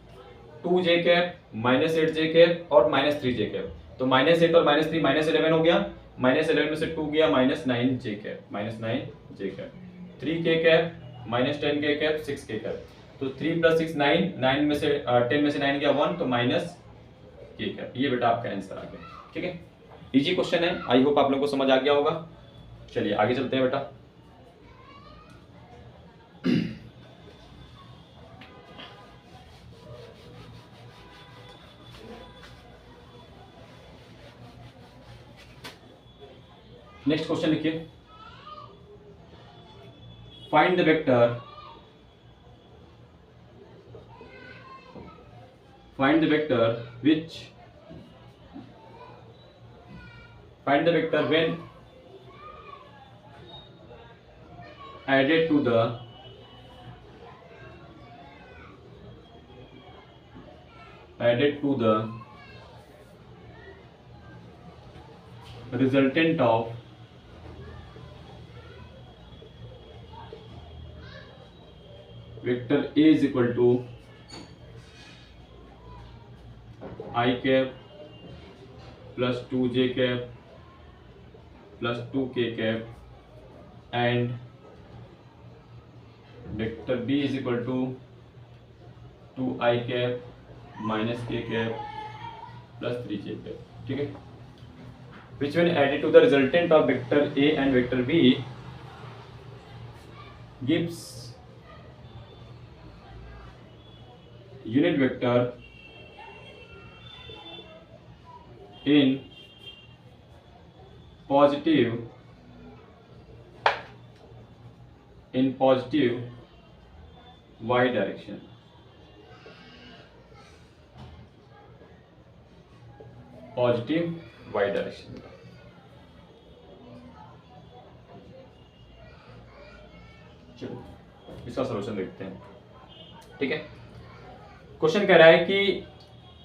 2j कैप -8j कैप और -3j कैप, तो -8 और -3 -11 हो गया, -11 में से 2 गया -9j cap, -9j cap. 3k cap -10k cap 6k cap, तो 3 + 6 9, 9 में से 10 में से 9 गया 1, तो -k कैप। ये बेटा आपका आंसर आ गया, ठीक है। इजी क्वेश्चन है, आई होप आप लोगों को समझ आ गया होगा। चलिए आगे चलते हैं बेटा। नेक्स्ट क्वेश्चन लिखिए, find the vector when added to the resultant of vector A is equal to i cap +2j cap +2k cap and vector B is equal to 2i cap -k cap +3j cap, ठीक है। Which when added to the resultant of vector A and vector B gives unit vector in positive y direction, positive y direction. चलो इसका solution देखते हैं, ठीक है। Question कह रहा है कि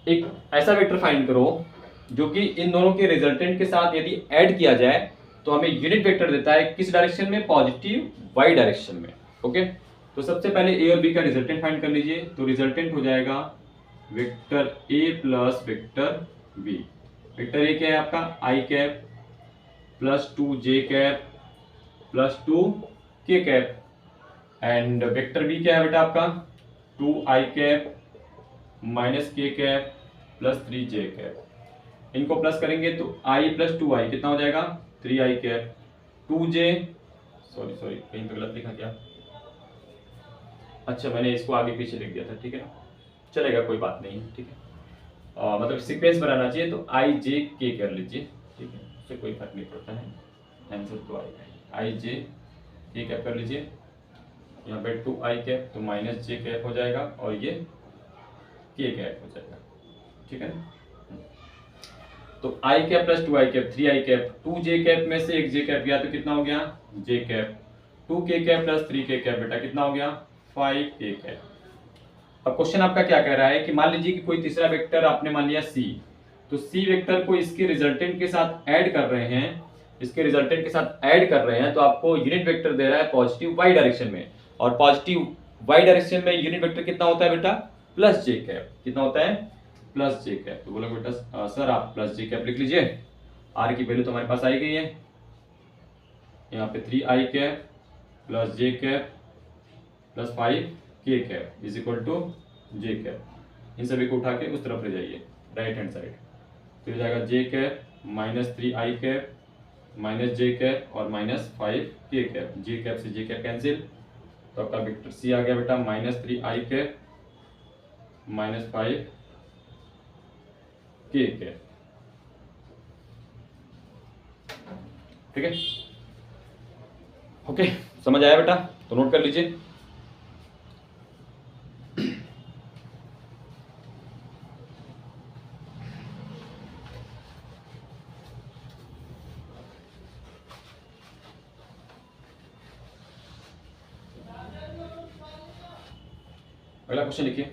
एक ऐसा वेक्टर फाइंड करो जो कि इन दोनों के रिजल्टेंट के साथ यदि ऐड किया जाए तो हमें यूनिट वेक्टर देता है, किस डायरेक्शन में, पॉजिटिव y डायरेक्शन में। ओके, तो सबसे पहले ए और बी का रिजल्टेंट फाइंड कर लीजिए, तो रिजल्टेंट हो जाएगा vector a plus vector b। Vector A क्या है आपका, i cap +2j cap +2k cap, and vector B क्या है बेटा आपका, 2i cap -k cap +3j cap. इनको प्लस करेंगे तो i + 2i कितना हो जाएगा, 3i कैप 2j, सॉरी कहीं पे गलत लिखा क्या, अच्छा मैंने इसको आगे पीछे लिख दिया था, ठीक है ना, चलेगा कोई बात नहीं, ठीक है। मतलब सीक्वेंस बनाना चाहिए तो i j k कर लीजिए, ठीक है, उससे कोई फर्क नहीं पड़ता है, आंसर तो i j k कैप कर लीजिए, यहाँ पे 2i कैप तो -j कैप हो जाएगा और ये k कैप हो जाएगा, ठीक है ना। तो i cap + 2i cap 3i cap, 2j cap में से एक j कैप गया तो कितना हो गया, j cap, 2k cap + 3k cap बेटा कितना हो गया, 5k कैप। अब क्वेश्चन आपका क्या कह रहा है कि मान लीजिए कि कोई तीसरा वेक्टर आपने मान लिया सी, तो सी वेक्टर को इसके रिजल्टेंट के साथ ऐड कर रहे हैं, इसके रिजल्टेंट के साथ ऐड कर रहे हैं, तो आपको यूनिट वेक्टर दे रहा है पॉजिटिव वाई डायरेक्शन में, और पॉजिटिव वाई डायरेक्शन में यूनिट वेक्टर कितना होता है बेटा, प्लस जे कैप। कितना होता है, प्लस जे कैप। तो बोलो बेटा सर आप प्लस जे कैप लिख लीजिए। आर की वैल्यू तो हमारे पास आई गई है, यहाँ पे 3i cap plus j cap plus 5k cap is equal to j cap. इन सभी को उठा के उस तरफ ले जाइए राइट हैंड साइड, तो हो जाएगा j cap minus 3i cap minus j cap और minus 5k cap. J cap से जे कैप कैंसिल, तो आपका वेक्टर सी आ गया बेटा minus 3i cap minus 5k cap. ठीक है, ओके समझ आया बेटा, तो नोट कर लीजिए। अगला क्वेश्चन लिखिए,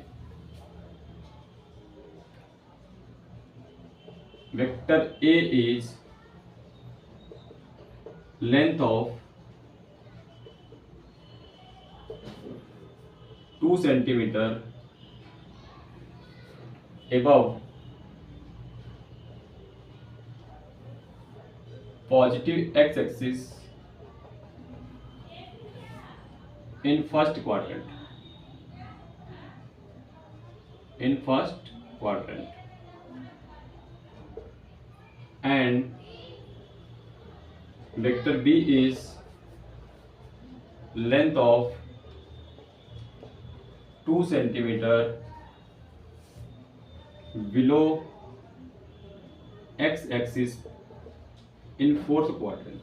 vector A is length of 2 centimetre above positive x-axis in first quadrant. In first quadrant, and vector B is length of 2 centimeter below x-axis in fourth quadrant.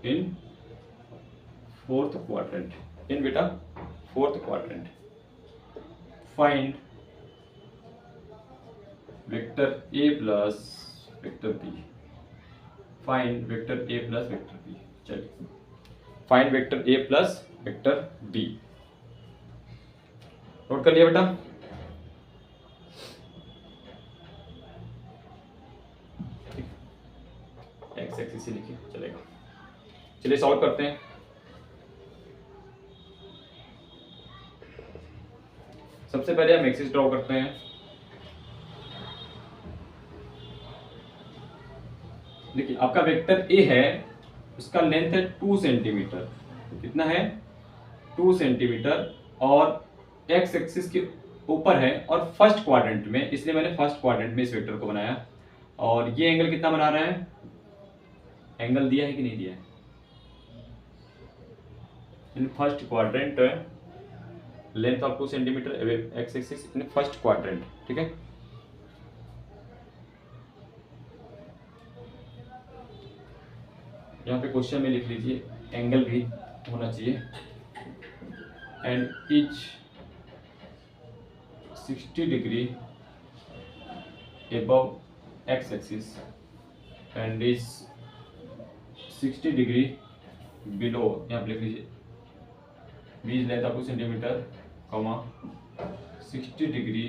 In fourth quadrant, in beta fourth quadrant. Find vector A plus vector B. Find vector A plus vector B. चलिए, find vector A plus vector B. Note कर लिया बेटा। X axis से लिखिए चलेगा। चलिए solve करते हैं। सबसे पहले हम एक्सिस ड्रॉ करते हैं। देखिए आपका वेक्टर ए है, उसका लेंथ है 2 सेंटीमीटर। कितना है, 2 सेंटीमीटर, और एक्स एक्सिस के ऊपर है और फर्स्ट क्वाड्रेंट में, इसलिए मैंने फर्स्ट क्वाड्रेंट में इस वेक्टर को बनाया। और ये एंगल कितना बना रहा है, एंगल दिया है कि नहीं दिया है, in first quadrant length of 2 centimetre x axis in first quadrant. ठीक है, यहाँ पे क्वेश्चन में लिख लीजिए एंगल भी होना चाहिए, and is 60 degree above x axis and is 60 degree below, यहाँ पे लिख लीजिए b is length of 2 centimetre comma 60 degree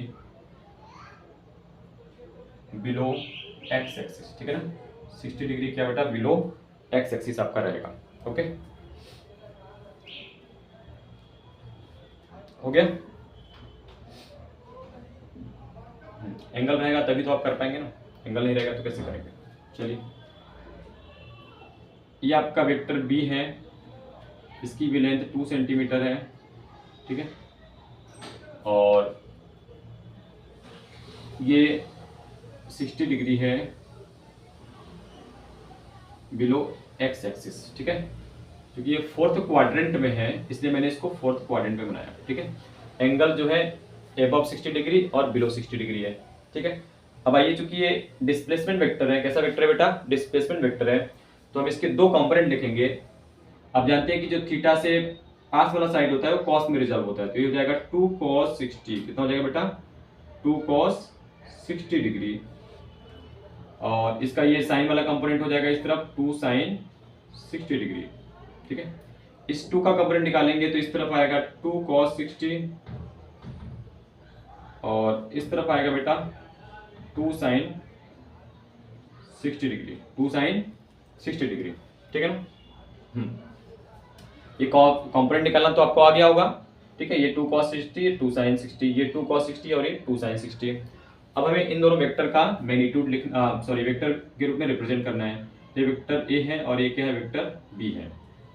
below x axis. ठीक है ना, 60 डिग्री क्या बेटा, बिलो x एक्सिस आपका रहेगा। ओके हो गया, एंगल रहेगा तभी तो आप कर पाएंगे ना, एंगल नहीं रहेगा तो कैसे करेंगे। चलिए ये आपका वेक्टर बी है, इसकी भी लेंथ 2 सेंटीमीटर है। ठीक है, और ये 60 डिग्री है बिलो एक्स एक्सिस। ठीक है, क्योंकि ये फोर्थ क्वाड्रेंट में है इसलिए मैंने इसको फोर्थ क्वाड्रेंट में बनाया। ठीक है, एंगल जो है एबव 60 डिग्री और बिलो 60 डिग्री है। ठीक है, अब आइए चूंकि ये डिस्प्लेसमेंट वेक्टर है, कैसा वेक्टर है बेटा, डिस्प्लेसमेंट वेक्टर है, तो हम इसके दो कंपोनेंट लिखेंगे। आप जानते हैं कि जो थीटा से पास वाला साइड होता है वो कॉस में रिजॉल्व होता है, तो ये हो जाएगा 2 cos 60। कितना हो जाएगा बेटा, 2 cos 60 डिग्री, और इसका ये साइन वाला कंपोनेंट हो जाएगा इस तरफ 2 sin 60 डिग्री। ठीक है, इस 2 का कंपोनेंट निकालेंगे तो इस तरफ आएगा 2 cos 60 और इस तरफ आएगा बेटा 2 sin 60 डिग्री, 2 sin 60 डिग्री, ठीक है ना। ये कंपोनेंट निकालना तो आपको आ गया होगा, ठीक है। ये 2 cos 60, 2 sin 60, ये 2 cos 60 और ये 2 sin 60। अब हमें इन दोनों वेक्टर का मैग्नीट्यूड वेक्टर के रूप में रिप्रेजेंट करना है। ये वेक्टर ए है और ये क्या है, वेक्टर बी है।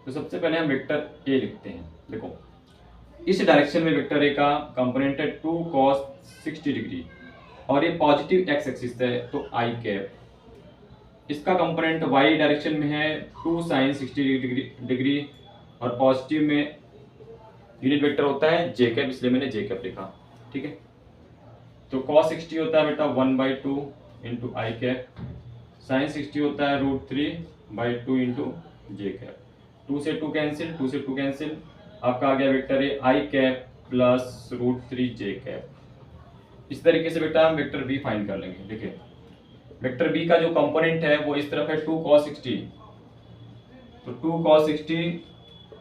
तो सबसे पहले हम वेक्टर ए लिखते हैं। देखो इस डायरेक्शन में वेक्टर ए का कंपोनेंट है 2 cos 60 डिग्री और ये पॉजिटिव एक्स एक्सिस है तो आई कैप। इसका कंपोनेंट वाई डायरेक्शन में है 2 sin 60 डिग्री और पॉजिटिव में यूनिट वेक्टर होता है जे कैप, इसलिए मैंने जे कैप लिखा, ठीक है। तो cos 60 होता है बेटा 1/2 इंटू आई कैप, sin 60 होता है √3/2 इंटू जे कैप। 2 से 2 कैंसिल, 2 से 2 कैंसिल, आपका आ गया वेक्टर है आई कैप प्लस √3 जे कैप। इस तरीके से बेटा हम वेक्टर बी फाइंड कर लेंगे। देखिए वेक्टर बी का जो कंपोनेंट है वो इस तरफ है 2 cos 60, तो 2 cos 60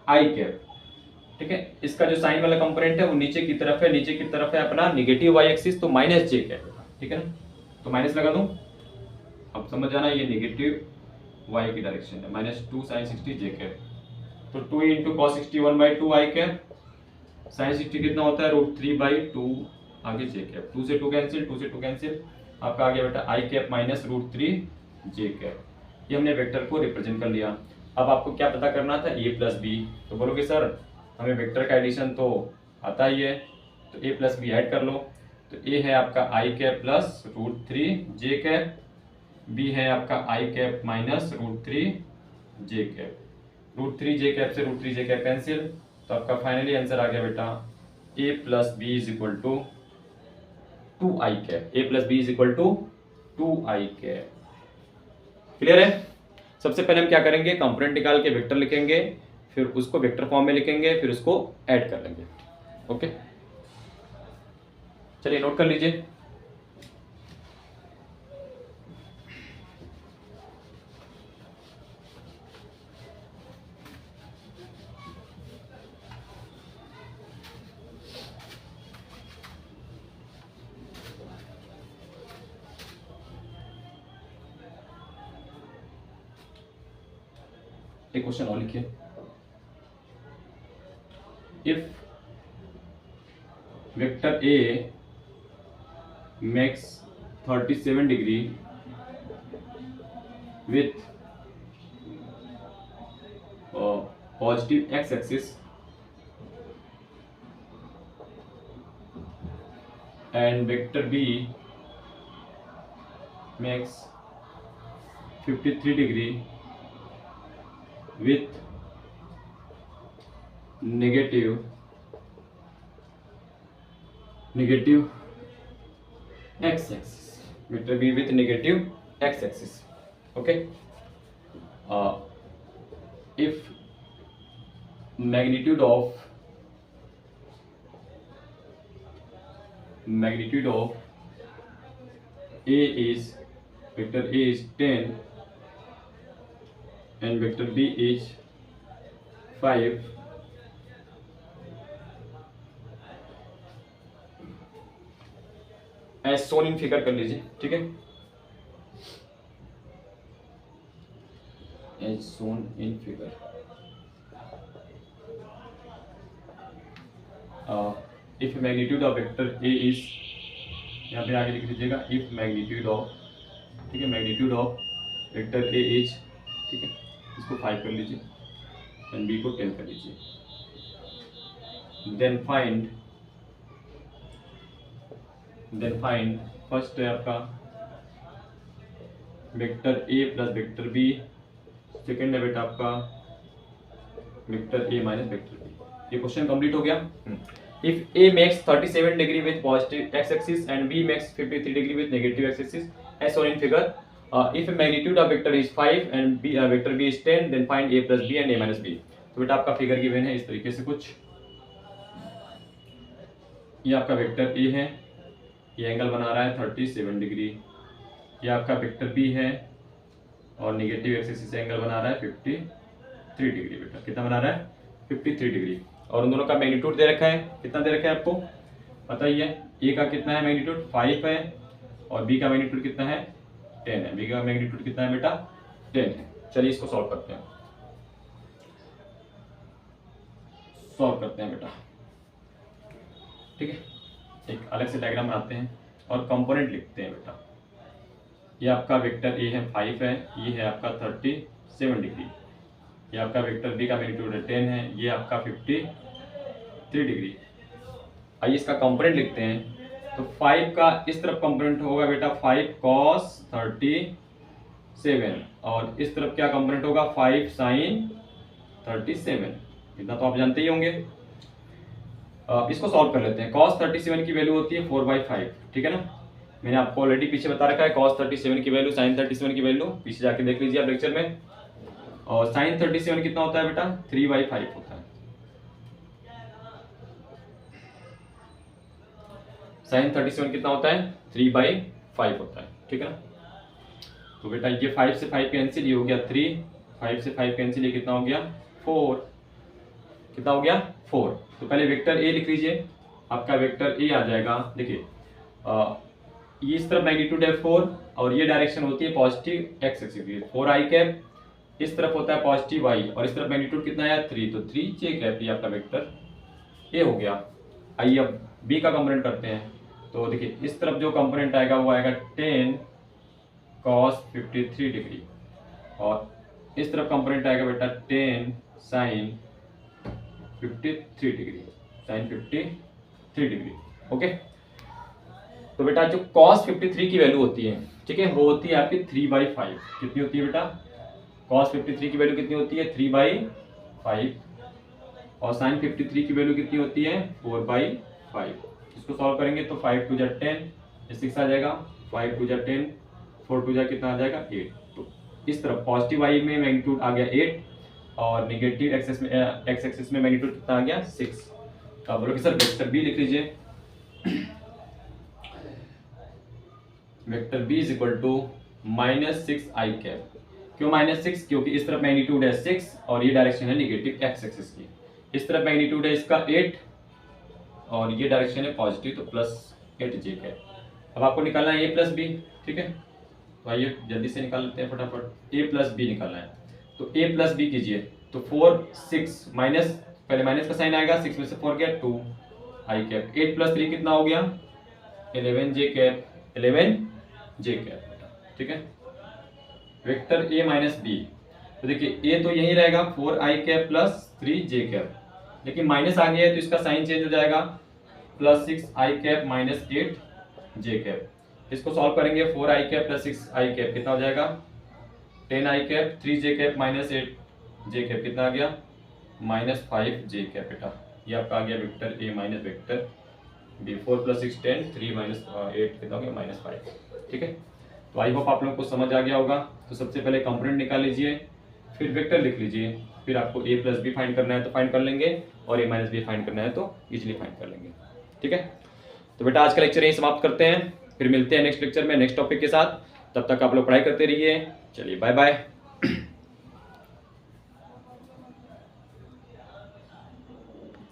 आई कैप, ठीक है। इसका जो साइन वाला कंपोनेंट है वो नीचे की तरफ है, नीचे की तरफ है अपना नेगेटिव वाई एक्सिस, तो माइनस जे कैप, ठीक है ना। तो माइनस लगा दूं, अब समझ जाना ये नेगेटिव वाई की डायरेक्शन है, -2 sin 60 जे कैप। तो 2 इंटू cos 60 1/2 आई कैप, sin 60 कितना होता है √3/2 आगे जे कैप। 2 से 2 कैंसिल, 2 से 2 कैंसिल, आपका आ गया बेटा आई कैप माइनस √3 जे कैप। ये हमने वेक्टर को रिप्रेजेंट कर लिया। अब आपको क्या पता करना था, ए प्लस बी। तो बोलोगे सर हमें वेक्टर का एडिशन तो आता ही है, तो ए प्लस बी ऐड कर लो। तो ए है आपका आई कैप प्लस √3 जे कैप, बी है आपका आई कैप माइनस √3 जे कैप। √3 जे कैप से √3 जे कैप कैंसिल, तो आपका फाइनली आंसर आ गया बेटा a plus b is equal to 2 i cap. A plus b is equal to 2 i cap. Clear है। सबसे पहले हम क्या करेंगे, कंपोनेंट निकाल के वेक्टर लिखेंगे, फिर उसको वेक्टर फॉर्म में लिखेंगे, फिर उसको ऐड कर लेंगे। ओके चलिए नोट कर लीजिए। एक क्वेश्चन और लिखिए। If vector A makes 37 degree with positive x-axis and vector B makes 53 degree with negative x-axis, vector B with negative x-axis. Okay. If magnitude of A is vector A is 10 and vector B is 5, as shown in figure कर लीजिए, ठीक है। As shown in figure, if magnitude of vector A is, यहाँ पे आगे लिख लीजिएगा, if magnitude of, ठीक है, magnitude of vector A is, ठीक है, इसको 5 कर लीजिए एंड बी को 10 कर लीजिए। देन फाइंड फर्स्ट है आपका vector A plus vector B, second है बेटा आपका vector A minus vector B. ये क्वेश्चन कंप्लीट हो गया। If A makes 37 degree with positive X axis and B makes 53 degree with negative X axis as shown in figure, if magnitude of vector is 5 and B vector B is 10, then find A plus B and A minus B. तो बेटा आपका figure given है इस तरीके से कुछ, ये आपका वेक्टर ए है, ये एंगल बना रहा है 37 डिग्री, ये आपका वेक्टर बी है और नेगेटिव एक्सिस से एंगल बना रहा है 53 डिग्री। बेटा कितना बना रहा है 53 डिग्री। और उन दोनों का मैग्नीट्यूड दे रखा है, कितना दे रखा है आपको पता ही है। ए का कितना है मैग्नीट्यूड 5 है और बी का मैग्नीट्यूड कितना है 10 है। बी का मैग्नीट्यूड कितना है बेटा 10 है। चलिए इसको सॉल्व करते हैं, बेटा। ठीक है, एक अलग से डायग्राम बनाते हैं और कंपोनेंट लिखते हैं बेटा। ये आपका वेक्टर ए है 5 है, ये है आपका 37 डिग्री। ये आपका वेक्टर बी का मैग्नीट्यूड 10 है, ये आपका 53 डिग्री। आइए इसका कंपोनेंट लिखते हैं। तो 5 का इस तरफ कंपोनेंट होगा बेटा 5 cos 37 और इस तरफ क्या कंपोनेंट होगा 5 sin 37। इतना तो आप जानते ही होंगे। इसको सॉल्व कर लेते हैं। cos 37 की वैल्यू होती है 4/5, ठीक है ना। मैंने आपको ऑलरेडी पीछे बता रखा है cos 37 की वैल्यू, sin 37 की वैल्यू पीछे जाके देख लीजिए आप लेक्चर में। और sin 37 कितना होता है बेटा 3/5 होता है। sin 37 कितना होता है 3/5 होता है, ठीक है ना। तो बेटा ये 5 से 5 कैंसिल, ये हो गया 3, 5 से 5 कैंसिल, ये कितना हो गया 4, कितना हो गया 4। तो पहले वेक्टर ए लिख लीजिए, आपका वेक्टर ए आ जाएगा। देखिए ये इस तरफ मैग्नीट्यूड है 4 और ये डायरेक्शन होती है पॉजिटिव एक्स एक्सिस की 4i कैप, इस तरफ होता है पॉजिटिव y और इस तरफ मैग्नीट्यूड कितना है 3, तो 3j कैप ये आपका वेक्टर ए हो गया। आइए अब बी का कंपोनेंट करते हैं। तो देखिए इस तरफ जो कंपोनेंट आएगा वो आएगा 10 cos 53 डिग्री और इस तरफ कंपोनेंट आएगा बेटा 10 sin 53 degree, sin 53 degree. Okay, तो बेटा जो cos 53 की वैल्यू होती है, ठीक है, वो होती है आपकी 3/5। कितनी होती है बेटा cos 53 की वैल्यू कितनी होती है 3/5 और sin 53 की वैल्यू कितनी होती है 4/5। इसको सॉल्व करेंगे तो 5 2 10, 6 आ जाएगा, 5 2 10, 4 2 कितना आ जाएगा 8। तो इस तरफ पॉजिटिव y में मैग्नीट्यूड आ गया 8 और नेगेटिव एक्स एक्सिस में मैग्नीट्यूड कितना आ गया 6। तो आप बोलोगे सर वेक्टर बी लिख लीजिए। Vector B is equal to -6i cap. क्यों -6? क्योंकि इस तरफ मैग्नीट्यूड है 6 और ये डायरेक्शन है नेगेटिव एक्स एक्सिस की। इस तरफ मैग्नीट्यूड है इसका 8 और ये डायरेक्शन है पॉजिटिव, तो +8j कैप। अब आपको निकालना है a प्लस बी, ठीक है। तो आइए जल्दी से निकाल लेते हैं फटाफट। a प्लस बी निकालना है तो a प्लस बी कीजिए। तो 4 6 माइनस, पहले माइनस का साइन आएगा, 6 में से 4 गया 2i कैप। 8 + 3 कितना हो गया 11j कैप, 11j कैप, ठीक है। वेक्टर a माइनस बी, तो देखिए a तो यही रहेगा 4i कैप + 3j कैप, लेकिन माइनस आ गया है तो इसका साइन चेंज हो जाएगा +6i कैप -8j कैप। इसको सॉल्व करेंगे 4i कैप + 6i कैप कितना हो जाएगा 10i cap, 3j cap -8j cap कितना आ गया -5j कैप। बेटा ये आपका आ गया vector a minus vector B. 4 + 6 10, 3 - 8 कितना हो गया -5, ठीक है। तो आई होप आप लोगों को समझ आ गया होगा। तो सबसे पहले कंपोनेंट निकाल लीजिए, फिर वेक्टर लिख लीजिए, फिर आपको a प्लस बी फाइंड करना है तो फाइंड कर लेंगे और a माइनस बी फाइंड करना है तो इजीली फाइंड कर लेंगे, ठीक है। तो बेटा आज का लेक्चर यहीं समाप्त करते हैं, फिर मिलते हैं नेक्स्ट लेक्चर में नेक्स्ट टॉपिक के साथ। तब तक आप लोग पढ़ाई करते रहिए। चलिए बाय बाय।